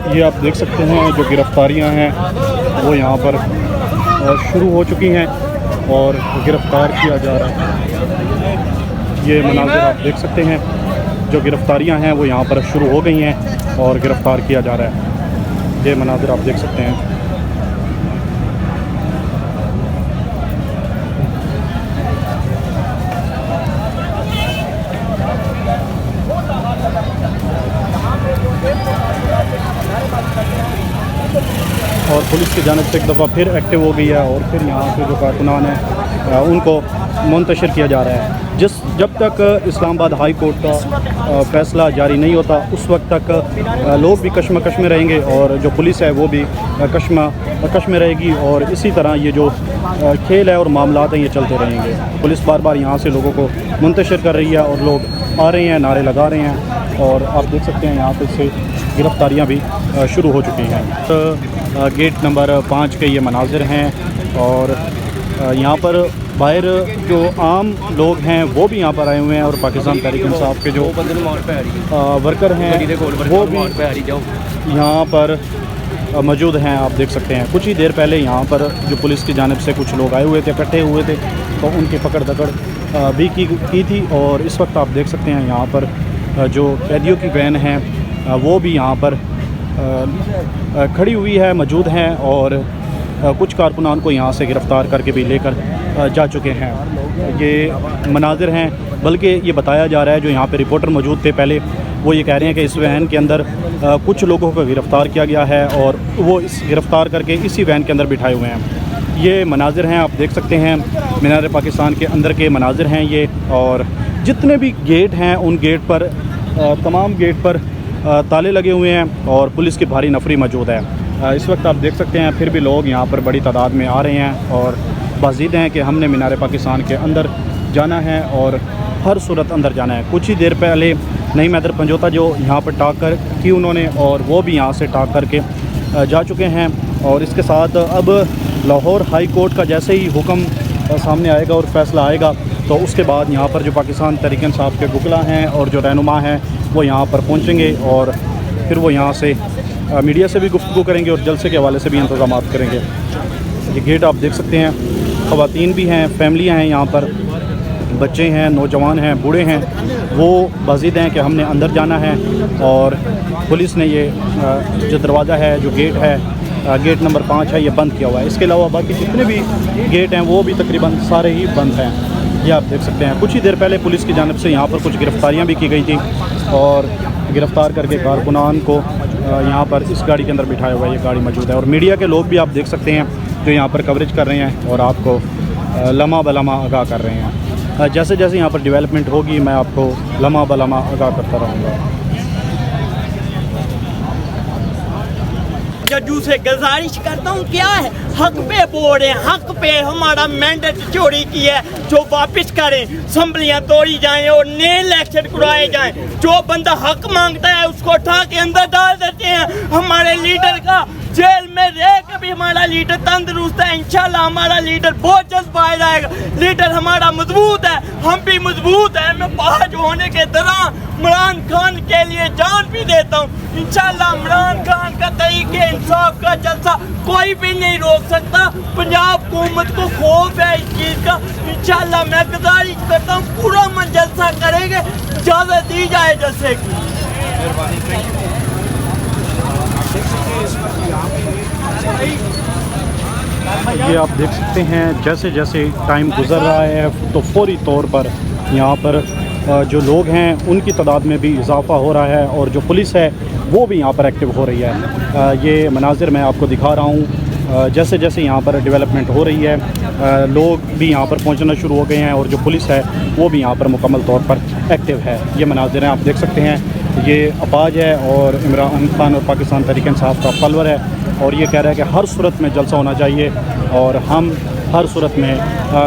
ये आप देख सकते हैं जो गिरफ्तारियां हैं वो यहाँ पर शुरू हो चुकी हैं और गिरफ़्तार किया जा रहा है। ये मनाज़िर आप देख सकते हैं, जो गिरफ़्तारियां हैं वो यहाँ पर शुरू हो गई हैं और गिरफ़्तार किया जा रहा है। ये मनाज़िर आप देख सकते हैं। और पुलिस की जानिब से एक दफ़ा फिर एक्टिव हो गई है और फिर यहाँ के जो कारकुनान हैं उनको मुंतशिर किया जा रहा है। जब तक इस्लामाबाद हाई कोर्ट का फ़ैसला जारी नहीं होता उस वक्त तक लोग भी कश्मकश में रहेंगे और जो पुलिस है वो भी कश्मकश में रहेगी और इसी तरह ये जो खेल है और मामलात हैं ये चलते रहेंगे। पुलिस बार बार यहाँ से लोगों को मुंतशिर कर रही है और लोग आ रहे हैं, नारे लगा रहे हैं और आप देख सकते हैं यहाँ पे से गिरफ़्तारियाँ भी शुरू हो चुकी हैं। तो गेट नंबर 5 के ये मनाज़िर हैं और यहाँ पर बाहर जो आम लोग हैं वो भी यहाँ पर आए हुए हैं और पाकिस्तान तहरीक इंसाफ के जो वर्कर हैं वो भी यहाँ पर मौजूद हैं। आप देख सकते हैं कुछ ही देर पहले यहाँ पर जो पुलिस की जानिब से कुछ लोग आए हुए थे, इकट्ठे हुए थे, तो उनकी पकड़ दकड़ भी की थी और इस वक्त आप देख सकते हैं यहाँ पर जो कैदियों की वैन है वो भी यहाँ पर खड़ी हुई है, मौजूद हैं और कुछ कारकुनान को यहाँ से गिरफ़्तार करके भी लेकर जा चुके हैं। ये मनाज़िर हैं, बल्कि ये बताया जा रहा है जो यहाँ पे रिपोर्टर मौजूद थे पहले वो ये कह रहे हैं कि इस वैन के अंदर कुछ लोगों को गिरफ़्तार किया गया है और वो इस गिरफ़्तार करके इसी वैन के अंदर बिठाए हुए हैं। ये मनाज़िर हैं, आप देख सकते हैं मीनार पाकिस्तान के अंदर के मनाज़िर हैं ये। और जितने भी गेट हैं उन गेट पर तमाम गेट पर ताले लगे हुए हैं और पुलिस की भारी नफरी मौजूद है। इस वक्त आप देख सकते हैं फिर भी लोग यहाँ पर बड़ी तादाद में आ रहे हैं और बाज़ीद हैं कि हमने मीनार पाकिस्तान के अंदर जाना है और हर सूरत अंदर जाना है। कुछ ही देर पहले नईम हैदर पंजोता जो यहाँ पर टाक कर की उन्होंने और वो भी यहाँ से टाक करके जा चुके हैं और इसके साथ अब लाहौर हाई कोर्ट का जैसे ही हुक्म सामने आएगा और फ़ैसला आएगा तो उसके बाद यहाँ पर जो पाकिस्तान तहरीक इंसाफ के वकला हैं और जो रहनुमा हैं वो यहाँ पर पहुँचेंगे और फिर वो यहाँ से मीडिया से भी गुफ्तगू करेंगे और जलसे के हवाले से भी इंतज़ाम करेंगे। ये गेट आप देख सकते हैं, ख़वातीन भी हैं, फैमिलियाँ हैं, यहाँ पर बच्चे हैं, नौजवान हैं, बूढ़े हैं, वो बाज़ीद हैं कि हमने अंदर जाना है और पुलिस ने ये जो दरवाज़ा है, जो गेट है, गेट नंबर 5 है, ये बंद किया हुआ है। इसके अलावा बाकी जितने भी गेट हैं वो भी तकरीबन सारे ही बंद हैं। ये आप देख सकते हैं कुछ ही देर पहले पुलिस की जानिब से यहाँ पर कुछ गिरफ़्तारियाँ भी की गई थी और गिरफ़्तार करके कारकुनान को यहाँ पर इस गाड़ी के अंदर बिठाया हुआ ये गाड़ी मौजूद है। और मीडिया के लोग भी आप देख सकते हैं जो यहाँ पर कवरेज कर रहे हैं और आपको लम्हा बलम्हा आगाह कर रहे हैं। जैसे जैसे यहाँ पर डेवलपमेंट होगी मैं आपको लम्हा बलम्हा आगाह करता रहूँगा। जजू से गुजारिश करता हूँ, क्या है हक पे बोल रहे हैं, हक पे हमारा मैंडेट चोरी की है, जो वापस करें, असम्बलियाँ तोड़ी जाएं और नए इलेक्शन करवाए जाएं। जो बंदा हक मांगता है उसको उठा के अंदर डाल देते हैं। हमारे लीडर का जेल में रह के भी हमारा लीडर तंदुरुस्त है। इंशाल्लाह हमारा लीडर बहुत जल्द बाहर आएगा। लीडर हमारा मजबूत है, हम भी मजबूत है। मैं बाहर होने के दौरान इमरान खान के लिए जान भी देता हूँ। इंशाल्लाह इमरान खान का तरीके इंसाफ का जलसा कोई भी नहीं रोक सकता। पंजाब हुकूमत को खौफ है इस चीज़ का। इंशाल्लाह मैं गुजारिश करता हूँ पूरा मन जलसा करेंगे, इजाज़त दी जाए जलसे की। ये आप देख सकते हैं जैसे जैसे टाइम गुजर रहा है तो फौरी तौर पर यहाँ पर जो लोग हैं उनकी तादाद में भी इजाफ़ा हो रहा है और जो पुलिस है वो भी यहाँ पर एक्टिव हो रही है। ये मनाजिर मैं आपको दिखा रहा हूँ। जैसे जैसे यहाँ पर डेवलपमेंट हो रही है लोग भी यहाँ पर पहुँचना शुरू हो गए हैं और जो पुलिस है वो भी यहाँ पर मुकम्मल तौर पर एक्टिव है। ये मनाजिर हैं आप देख सकते हैं। ये अपाज है और इमरान खान और पाकिस्तान तहरीक इंसाफ का फलवर है और ये कह रहा है कि हर सूरत में जलसा होना चाहिए और हम हर सूरत में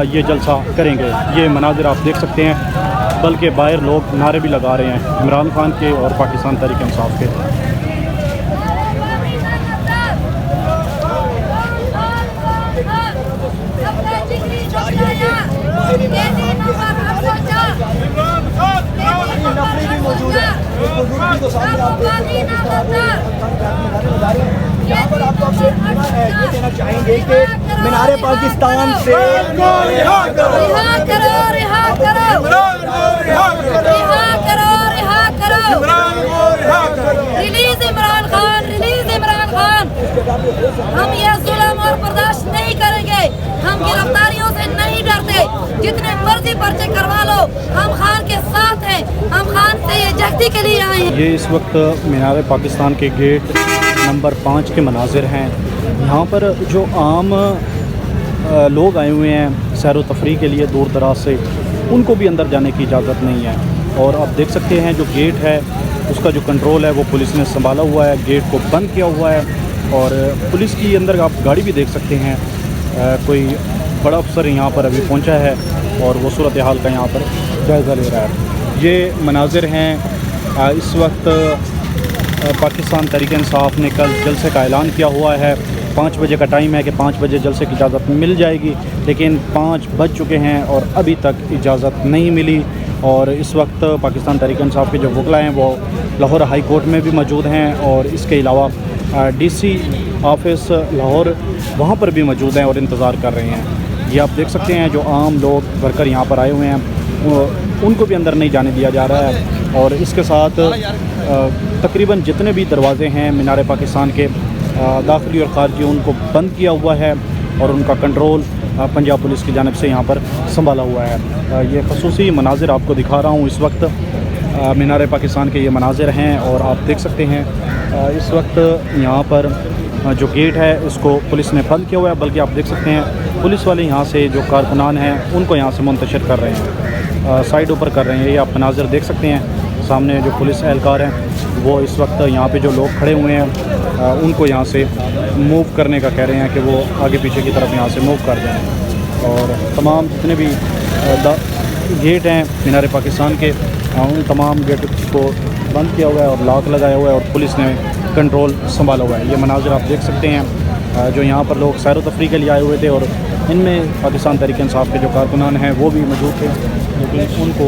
ये जलसा करेंगे। ये मनाजिर आप देख सकते हैं, बल्कि बाहर लोग नारे भी लगा रहे हैं इमरान खान के और पाकिस्तान तहरीक इंसाफ के। ये देना चाहेंगे कि मीनारे पाकिस्तान से रिहा करो, रिहा करो, रिलीज इमरान खान, रिलीज इमरान खान। हम ये जुल्म और बर्दाश्त नहीं करेंगे। हम गिरफ्तारियों से नहीं डरते, जितने मर्जी पर्चे करवा लो, हम खान के साथ हैं। हम खान से ये जख्ती के लिए आए हैं। ये इस वक्त मीनार पाकिस्तान के गेट नंबर 5 के मनाजिर हैं। यहाँ पर जो आम लोग आए हुए हैं सैर व तफरी के लिए दूर दराज से, उनको भी अंदर जाने की इजाज़त नहीं है। और आप देख सकते हैं जो गेट है उसका जो कंट्रोल है वो पुलिस ने संभाला हुआ है, गेट को बंद किया हुआ है। और पुलिस की अंदर आप गाड़ी भी देख सकते हैं, कोई बड़ा अफसर यहाँ पर अभी पहुँचा है और वो सूरत हाल का यहाँ पर जायज़ा ले रहा है। ये मनाजिर हैं इस वक्त पाकिस्तान तहरीक इंसाफ ने कल जलसे का ऐलान किया हुआ है। 5 बजे का टाइम है कि 5 बजे जलसे की इजाज़त मिल जाएगी, लेकिन 5 बज चुके हैं और अभी तक इजाज़त नहीं मिली। और इस वक्त पाकिस्तान तहरीक इंसाफ के जो वकला हैं वो लाहौर हाई कोर्ट में भी मौजूद हैं और इसके अलावा DC ऑफिस लाहौर वहाँ पर भी मौजूद हैं और इंतज़ार कर रहे हैं। ये आप देख सकते हैं जो आम लोग वर्कर यहाँ पर आए हुए हैं उनको भी अंदर नहीं जाने दिया जा रहा है। और इसके साथ तकरीबन जितने भी दरवाज़े हैं मीनार पाकिस्तान के दाखिली और ख़ारजी, उनको बंद किया हुआ है और उनका कंट्रोल पंजाब पुलिस की जानिब से यहाँ पर संभाला हुआ है। ये खसूसी मनाजिर आपको दिखा रहा हूँ। इस वक्त मीनार पाकिस्तान के ये मनाजिर हैं और आप देख सकते हैं इस वक्त यहाँ पर जो गेट है इसको पुलिस ने बंद किया हुआ है, बल्कि आप देख सकते हैं पुलिस वाले यहाँ से जो कारकुनान हैं उनको यहाँ से मुंतशिर कर रहे हैं, साइड ऊपर कर रहे हैं। ये आप मनाजिर देख सकते हैं, सामने जो पुलिस एहलकार हैं वो इस वक्त यहाँ पे जो लोग खड़े हुए हैं उनको यहाँ से मूव करने का कह रहे हैं कि वो आगे पीछे की तरफ यहाँ से मूव कर जाएँ। और तमाम जितने भी गेट हैं मीनार पाकिस्तान के उन तमाम गेट को बंद किया हुआ है और लॉक लगाया हुआ है और पुलिस ने कंट्रोल संभाला हुआ है। ये मनाजिर आप देख सकते हैं जो यहाँ पर लोग सैर व तफरी के लिए आए हुए थे और इनमें पाकिस्तान तहरीक इंसाफ के जो कारकुनान हैं वो भी मौजूद थे, लेकिन उनको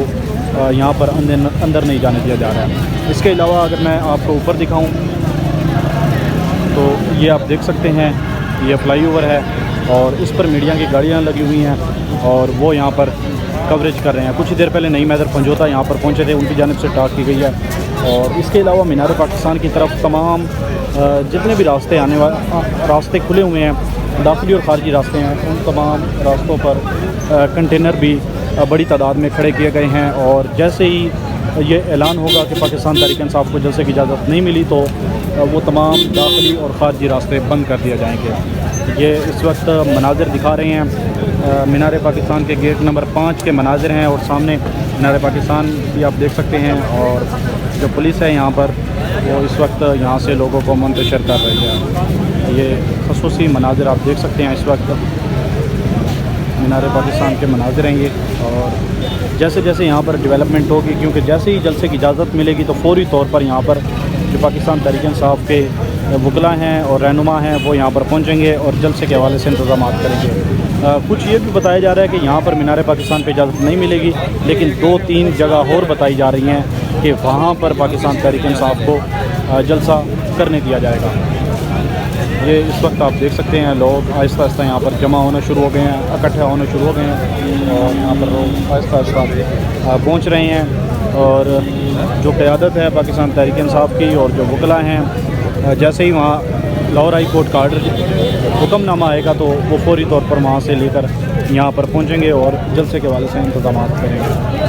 यहाँ पर अंदर नहीं जाने दिया जा रहा है। इसके अलावा अगर मैं आपको ऊपर दिखाऊं तो ये आप देख सकते हैं ये फ्लाईओवर है और इस पर मीडिया की गाड़ियाँ लगी हुई हैं और वो यहाँ पर कवरेज कर रहे हैं। कुछ ही देर पहले नई मैदर पंजोता यहाँ पर पहुँचे थे, उनकी जानिब से टाक की गई है। और इसके अलावा मीनार पाकिस्तान की तरफ तमाम जितने भी रास्ते आने वाले रास्ते खुले हुए हैं, दाखिली और ख़ारजी रास्ते हैं, उन तमाम रास्तों पर कंटेनर भी बड़ी तादाद में खड़े किए गए हैं। और जैसे ही ये ऐलान होगा कि पाकिस्तान तहरीक इंसाफ को जलसे की इजाज़त नहीं मिली तो वो तमाम दाखिली और ख़ारजी रास्ते बंद कर दिए जाएंगे। ये इस वक्त मनाजिर दिखा रहे हैं मीनार पाकिस्तान के गेट नंबर 5 के मनाजिर हैं और सामने मीनार पाकिस्तान भी आप देख सकते हैं। और जो पुलिस है यहाँ पर वो इस वक्त यहाँ से लोगों को मुंतशिर कर रही है। ये खसूसी मनाजिर आप देख सकते हैं, इस वक्त मीनार पाकिस्तान के मनाजिर हैं ये। और जैसे जैसे यहाँ पर डेवलपमेंट होगी, क्योंकि जैसे ही जलसे की इजाज़त मिलेगी तो फौरी तौर पर यहाँ पर जो पाकिस्तान तहरीक इंसाफ के वकला हैं और रहनुमा हैं वो यहाँ पर पहुँचेंगे और जलसे के हवाले से इंतज़ाम करेंगे। कुछ ये भी बताया जा रहा है कि यहाँ पर मीनार पाकिस्तान पे इजाज़त नहीं मिलेगी, लेकिन 2-3 जगह और बताई जा रही हैं कि वहाँ पर पाकिस्तान तहरीक इंसाफ को जलसा करने दिया जाएगा। ये इस वक्त आप देख सकते हैं लोग आहिस्ता आहिस्ता यहाँ पर जमा होना शुरू हो गए हैं, इकट्ठा होना शुरू हो गए हैं और यहाँ पर लोग आहिस्ता आहिस्ता पहुँच रहे हैं। और जो क़यादत है पाकिस्तान तहरीक इंसाफ की और जो वकला हैं, जैसे ही वहाँ लाहौर हाई कोर्ट का आर्डर हुक्मनामा आएगा तो वो फौरी तौर पर वहाँ से लेकर यहाँ पर पहुँचेंगे और जलसे के हवाले से इंतज़ाम करेंगे।